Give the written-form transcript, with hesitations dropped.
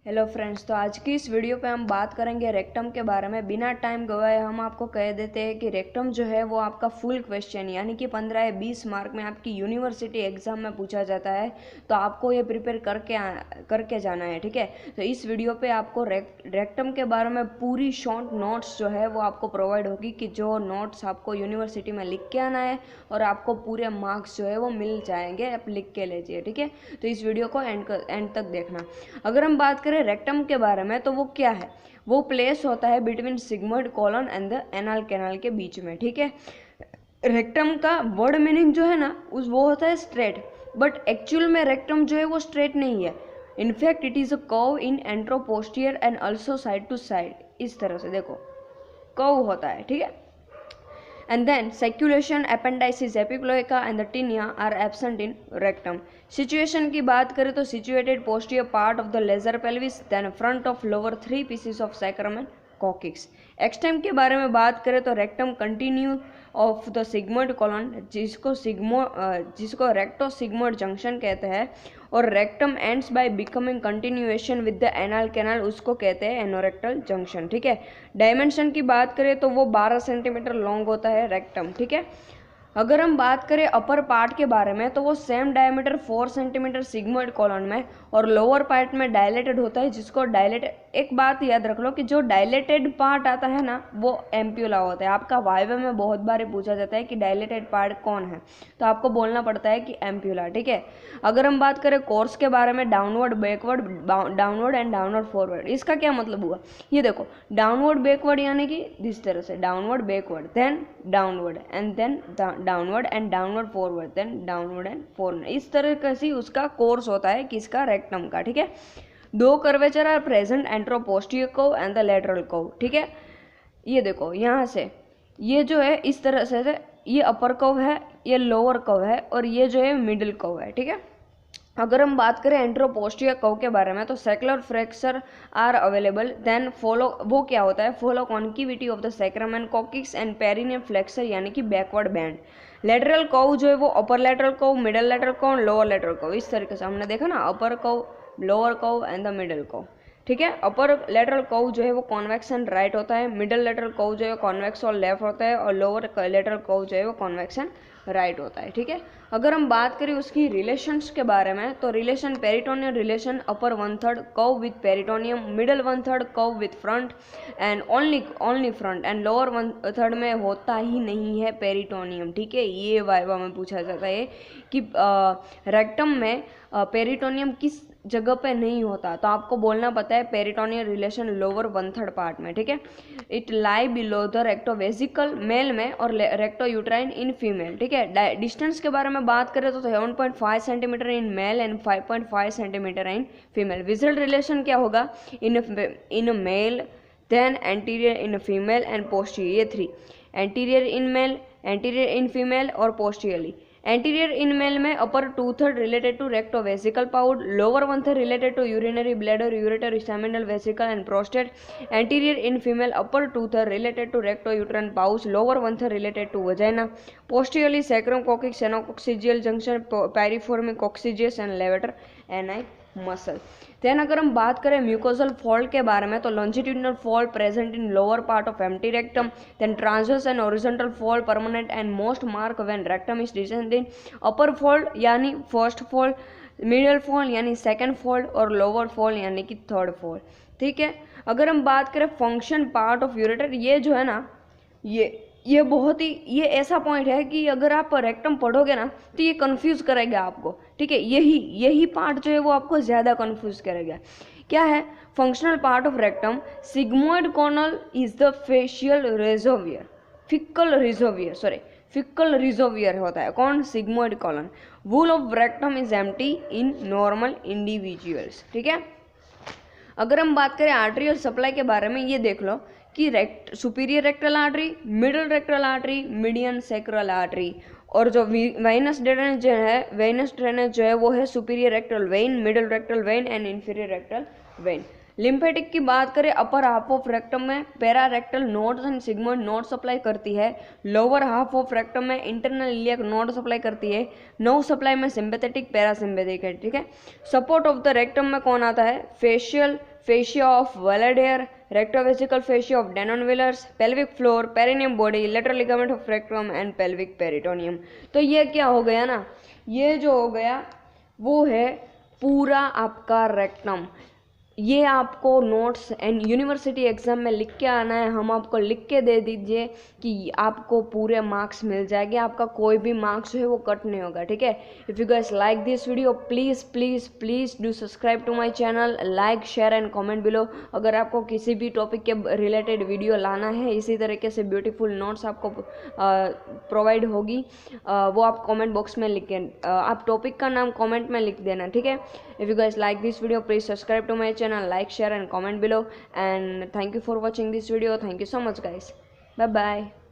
Hello friends, तो आज की इस वीडियो पे हम बात करेंगे रेक्टम के बारे में। बिना टाइम गवाए हम आपको कह देते हैं कि रेक्टम जो है वो आपका फुल क्वेश्चन यानी कि 15 या 20 मार्क में आपकी यूनिवर्सिटी एग्जाम में पूछा जाता है। तो आपको ये प्रिपेयर करके जाना है, ठीक है। तो इस वीडियो पे आपको रेक्टम के बारे में पूरी शॉर्ट नोट्स जो है वो आपको प्रोवाइड होगी कि जो नोट्स आपको यूनिवर्सिटी में लिख के आना है और आपको पूरे मार्क्स जो है वो मिल जाएंगे। आप लिख के लीजिए, ठीक है। तो इस वीडियो को एंड तक देखना। अगर हम बात करें रेक्टम के बारे में तो वो क्या है, वो प्लेस होता है between sigmoid colon and the anal canal के बीच में, ठीक है। रेक्टम का वर्ड मीनिंग जो है ना वो होता है स्ट्रेट, बट एक्चुअल में रेक्टम जो है वो स्ट्रेट नहीं है। In fact it is a curve in anteroposterior and also side to side. इस तरह से देखो कर्व होता है, ठीक है। And then circulation, appendices, epicloaca and the tinea are absent in rectum. Situation की बात करें तो situated posterior part of the lesser pelvis, then front of lower three pieces of sacrum and coccyx. एक्सटेम के बारे में बात करें तो rectum continue of the sigmoid colon, जिसको रेक्टो सिग्मोइड जंक्शन कहते हैं, और rectum ends by becoming continuation with the anal canal, उसको कहते हैं एनोरेक्टल जंक्शन, ठीक है। डायमेंशन की बात करें तो वो 12 सेंटीमीटर लॉन्ग होता है रेक्टम, ठीक है। अगर हम बात करें अपर पार्ट के बारे में तो वो same diameter 4 centimetre sigmoid colon में और लोअर पार्ट में डायलेटेड होता है, जिसको एक बात याद रख लो कि जो डायलेटेड पार्ट आता है ना वो एम्प्यूला होता है। आपका वाइवा में बहुत बार पूछा जाता है कि डायलेटेड पार्ट कौन है, तो आपको बोलना पड़ता है कि एम्प्यूला, ठीक है। अगर हम बात करें कोर्स के बारे में, downward backward, downward and downward forward, इसका क्या मतलब हुआ ये देखो। डाउनवर्ड बैकवर्ड यानी कि इस तरह से downward backward, then downward and then downward and downward forward, then downward and forward. इस तरह से उसका कोर्स होता है किसका, रेक्टम का, ठीक है। दो curvature are present, anteroposterior curve and the lateral curve, ठीक है। ये देखो यहाँ से ये जो है इस तरह से ये अपर कर्व है, ये लोअर कर्व है और ये जो है मिडिल कर्व है, ठीक है। अगर हम बात करें एंट्रोपोस्टियर कर्व के बारे में तो secular fracture are available, then follow वो क्या होता है, follow concavity of the sacrum and coccyx and perineum flexure यानी कि बैकवर्ड बैंड। लेटरल कर्व जो है वो upper lateral curve, middle lateral curve, lower lateral curve, इस तरीके से हमने देखा ना, upper curve, lower curve and the middle curve, ठीक है। अपर लेटरल कर्व जो है वो कॉन्वेक्स एंड राइट होता है, मिडल लेटरल कर्व जो है कॉन्वेक्स और लेफ्ट होता है, और लोअर लेटरल कर्व जो है वो कॉन्वेक्स एंड राइट होता है, ठीक है। अगर हम बात करें उसकी रिलेशंस के बारे में तो relation peritoneal relation, upper 1/3 curve with peritoneum, middle 1/3 curve with front end only front, and lower 1/3 में होता ही नहीं है पेरिटोनियम, ठीक है। ये वाइवा में पूछा जाता है कि रेक्टम में पेरिटोनियम किस जगह पे नहीं होता, तो आपको बोलना पता है पेरिटोनियल रिलेशन लोअर 1/3 पार्ट में, ठीक है। It lie below the rectovesical male में और रेक्टो यूट्राइन इन फीमेल, ठीक है। डिस्टेंस के बारे में बात करें तो 7.5 centimetre in male and 5.5 centimetre in female. Visual relation क्या होगा, in male, then anterior in female and posterior, ये 3, anterior in male, anterior in female और पोस्टीरियरली। एंटीरियर इन मेल में upper 2/3 related to rectovesical pouch, lower 1/3 related to urinary bladder, ureter, seminal vesicle and prostate. Anterior in female upper 2/3 related to rectouterine pouch, lower 1/3 related to vagina. Posteriorly sacrum coccyx, anococcygeal junction, periformic coccygeus and levator ani muscle. Then अगर हम बात करें mucosal fold के बारे में तो longitudinal fold present in lower part of empty rectum, then transverse and horizontal fold permanent and most mark when rectum is descend in upper fold यानी first fold, middle fold यानी second fold और lower fold यानी कि third fold, ठीक है। अगर हम बात करें फंक्शन पार्ट ऑफ यूरेटर, ये जो है ना ये बहुत ही ये ऐसा पॉइंट है कि अगर आप रेक्टम पढ़ोगे ना तो ये कंफ्यूज करेगा आपको, ठीक है। यही पार्ट जो है वो आपको ज़्यादा कंफ्यूज करेगा। क्या है functional part of rectum, sigmoid Cornell is the facial reservoir, fickle reservoir होता है कौन, sigmoid colon. Wool of rectum is empty in normal individuals, ठीक है। अगर हम बात करें आर्टरियल सप्लाई के बारे में, ये देख लो कि superior rectal artery, middle rectal artery, median sacral artery, और जो वेनस ड्रेनेज जो है वो है superior rectal vein, middle rectal vein and inferior rectal vein. Lymphatic की बात करें अपर हाफ ऑफ रेक्टम में para rectal nodes and sigmoid node supply करती है, लोअर हाफ ऑफ रेक्टम में इंटरनल इलियक नोड सप्लाई करती है, नो सप्लाई में सिंपैथेटिक पैरासिम्पैथिक है, ठीक है। सपोर्ट ऑफ द रेक्टम में कौन आता है, facial fascia of Valadair, rectovesical fascia of Denonvillers, pelvic floor, perineum body, lateral ligament of rectum and pelvic peritoneum। तो ये क्या हो गया ना, ये जो हो गया वो है पूरा आपका रेक्टम। ये आपको नोट्स एंड यूनिवर्सिटी एग्ज़ाम में लिख के आना है, हम आपको लिख के दे दीजिए कि आपको पूरे मार्क्स मिल जाएंगे, आपका कोई भी मार्क्स जो है वो कट नहीं होगा, ठीक है। If you guys like this video please please please do subscribe to my channel, like share and comment below. अगर आपको किसी भी टॉपिक के रिलेटेड वीडियो लाना है, इसी तरीके से ब्यूटीफुल नोट्स आपको प्रोवाइड होगी, वो आप कमेंट बॉक्स में लिख के आप टॉपिक का नाम कमेंट में लिख देना, ठीक है। If you guys like this video, please subscribe to my channel, like, share and comment below, and thank you for watching this video. Thank you so much guys. Bye bye.